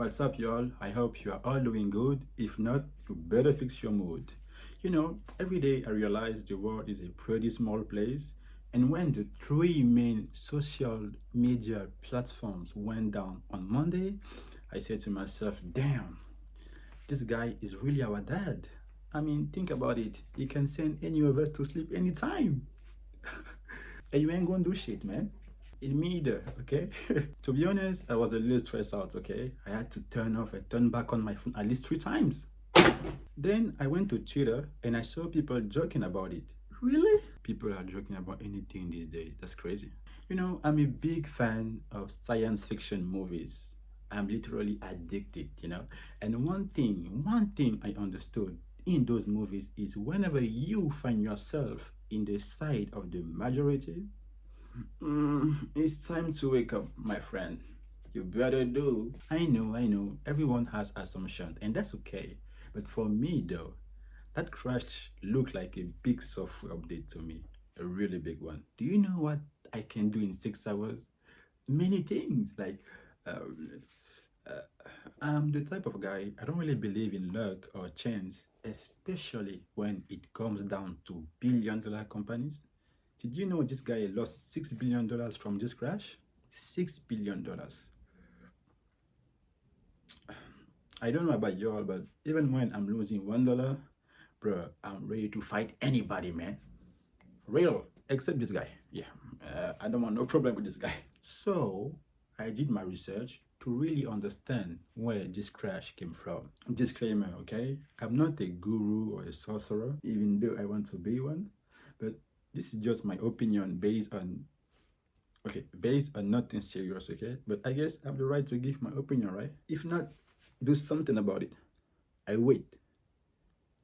What's up, y'all? I hope you are all doing good. If not, you better fix your mood. Every day I realize the world is a pretty small place, and when the three main social media platforms went down on Monday, I said to myself, damn, this guy is really our dad. I mean, think about it. He can send any of us to sleep anytime. And you ain't gonna do shit, man. In me either, okay? To be honest, I was a little stressed out, okay? I had to turn off and turn back on my phone at least 3 times. Then I went to Twitter and I saw people joking about it. Really? People are joking about anything these days. That's crazy. I'm a big fan of science fiction movies. I'm literally addicted. And one thing I understood in those movies is whenever you find yourself in the side of the majority, it's time to wake up, my friend. You better do. I know. Everyone has assumptions, and that's okay. But for me, though, that crash looked like a big software update to me. A really big one. Do you know what I can do in 6 hours? Many things. Um, uh, I'm the type of guy, I don't really believe in luck or chance, especially when it comes down to billion-dollar companies. Did you know this guy lost $6 billion from this crash? $6 billion. I don't know about y'all, but even when I'm losing $1, bro, I'm ready to fight anybody, man. Real, except this guy. Yeah, I don't want no problem with this guy. So I did my research to really understand where this crash came from. Disclaimer, okay? I'm not a guru or a sorcerer, even though I want to be one, but this is just my opinion based on nothing serious, okay? But I guess I have the right to give my opinion, right? If not, do something about it. I wait.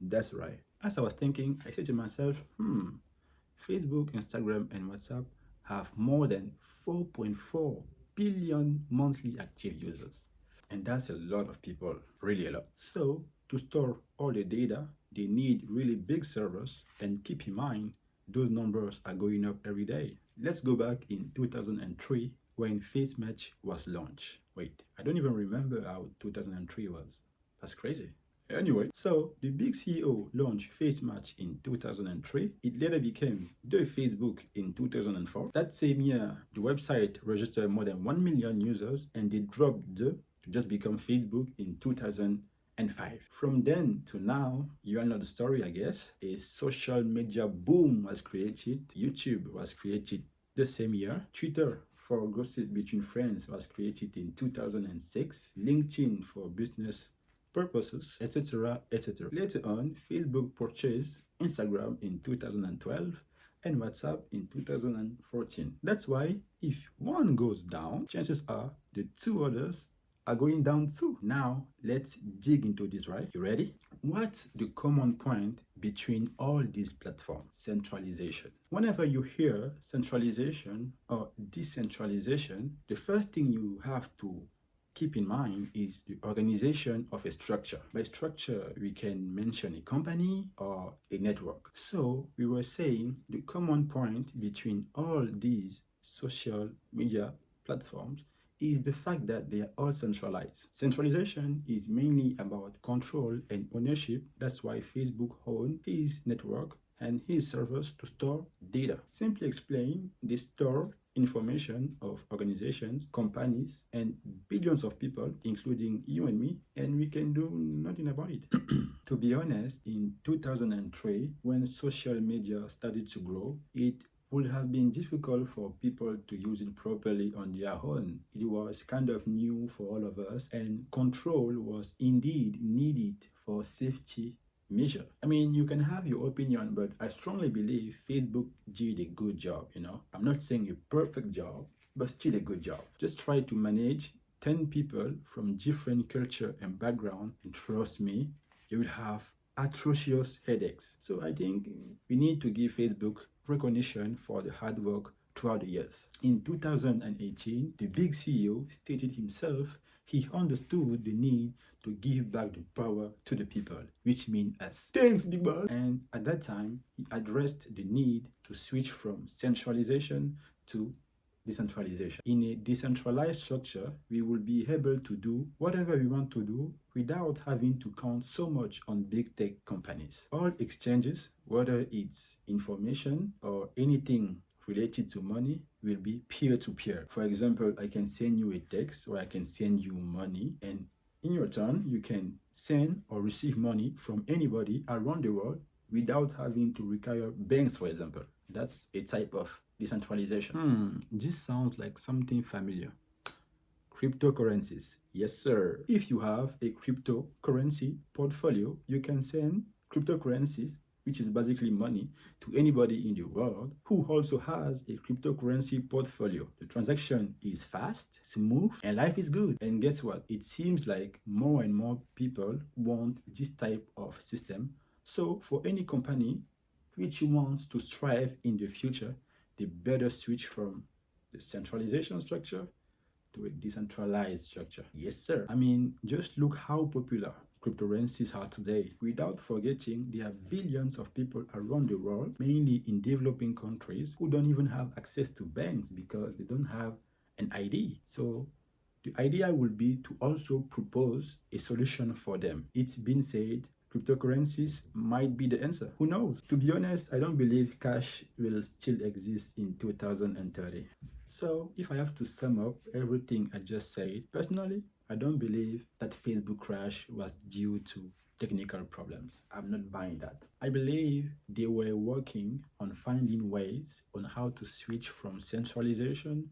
That's right. As I was thinking, I said to myself, Facebook, Instagram, and WhatsApp have more than 4.4 billion monthly active users. And that's a lot of people, really a lot. So, to store all the data, they need really big servers. And keep in mind, those numbers are going up every day. Let's go back in 2003 when FaceMatch was launched. Wait, I don't even remember how 2003 was. That's crazy. Anyway, so the big CEO launched FaceMatch in 2003. It later became the Facebook in 2004. That same year, the website registered more than 1 million users and they dropped the to just become Facebook in 2005. From then to now, you all know the story, I guess. A social media boom was created. YouTube was created the same year. Twitter for gossip between friends was created in 2006. LinkedIn for business purposes, etc., etc. Later on, Facebook purchased Instagram in 2012 and WhatsApp in 2014. That's why if one goes down, chances are the two others are going down too. Now, let's dig into this, right? You ready? What's the common point between all these platforms? Centralization. Whenever you hear centralization or decentralization, the first thing you have to keep in mind is the organization of a structure. By structure, we can mention a company or a network. So we were saying the common point between all these social media platforms is the fact that they are all centralized. Centralization is mainly about control and ownership. That's why Facebook owns his network and his servers to store data. Simply explain, they store information of organizations, companies, and billions of people, including you and me, and we can do nothing about it. To be honest, in 2003, when social media started to grow, it would have been difficult for people to use it properly on their own. It was kind of new for all of us, and control was indeed needed for safety measure. I mean, you can have your opinion, but I strongly believe Facebook did a good job. I'm not saying a perfect job, but still a good job. Just try to manage 10 people from different culture and background, and trust me, you will have atrocious headaches. So I think we need to give Facebook recognition for the hard work throughout the years. In 2018, the big CEO stated himself he understood the need to give back the power to the people, which means us. Thanks, big boss. And at that time, he addressed the need to switch from centralization to decentralization. In a decentralized structure, we will be able to do whatever we want to do without having to count so much on big tech companies. All exchanges, whether it's information or anything related to money, will be peer-to-peer. For example, I can send you a text or I can send you money, and in your turn, you can send or receive money from anybody around the world without having to require banks, for example. That's a type of decentralization. This sounds like something familiar. Cryptocurrencies. Yes, sir. If you have a cryptocurrency portfolio, you can send cryptocurrencies, which is basically money, to anybody in the world who also has a cryptocurrency portfolio. The transaction is fast, smooth, and life is good. And guess what? It seems like more and more people want this type of system. So for any company which wants to strive in the future, they better switch from the centralization structure to a decentralized structure. Yes, sir. I mean, just look how popular cryptocurrencies are today. Without forgetting, there are billions of people around the world, mainly in developing countries, who don't even have access to banks because they don't have an ID. So the idea will be to also propose a solution for them. It's been said cryptocurrencies might be the answer. Who knows? To be honest, I don't believe cash will still exist in 2030. So if I have to sum up everything I just said, personally, I don't believe that Facebook crash was due to technical problems. I'm not buying that. I believe they were working on finding ways on how to switch from centralization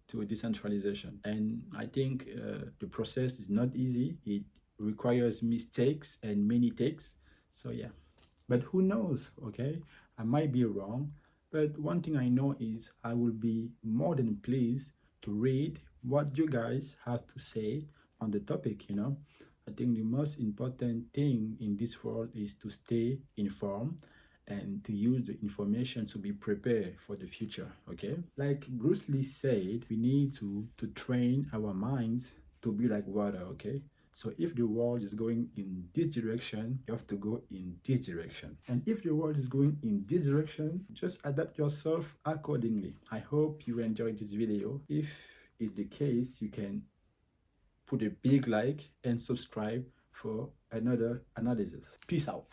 to decentralization. And I think the process is not easy. It requires mistakes and many takes. So yeah, but who knows, okay? I might be wrong, but one thing I know is I will be more than pleased to read what you guys have to say on the topic, you know? I think the most important thing in this world is to stay informed and to use the information to be prepared for the future, okay? Like Bruce Lee said, we need to train our minds to be like water, okay? So if the world is going in this direction, you have to go in this direction. And if the world is going in this direction, just adapt yourself accordingly. I hope you enjoyed this video. If it's the case, you can put a big like and subscribe for another analysis. Peace out.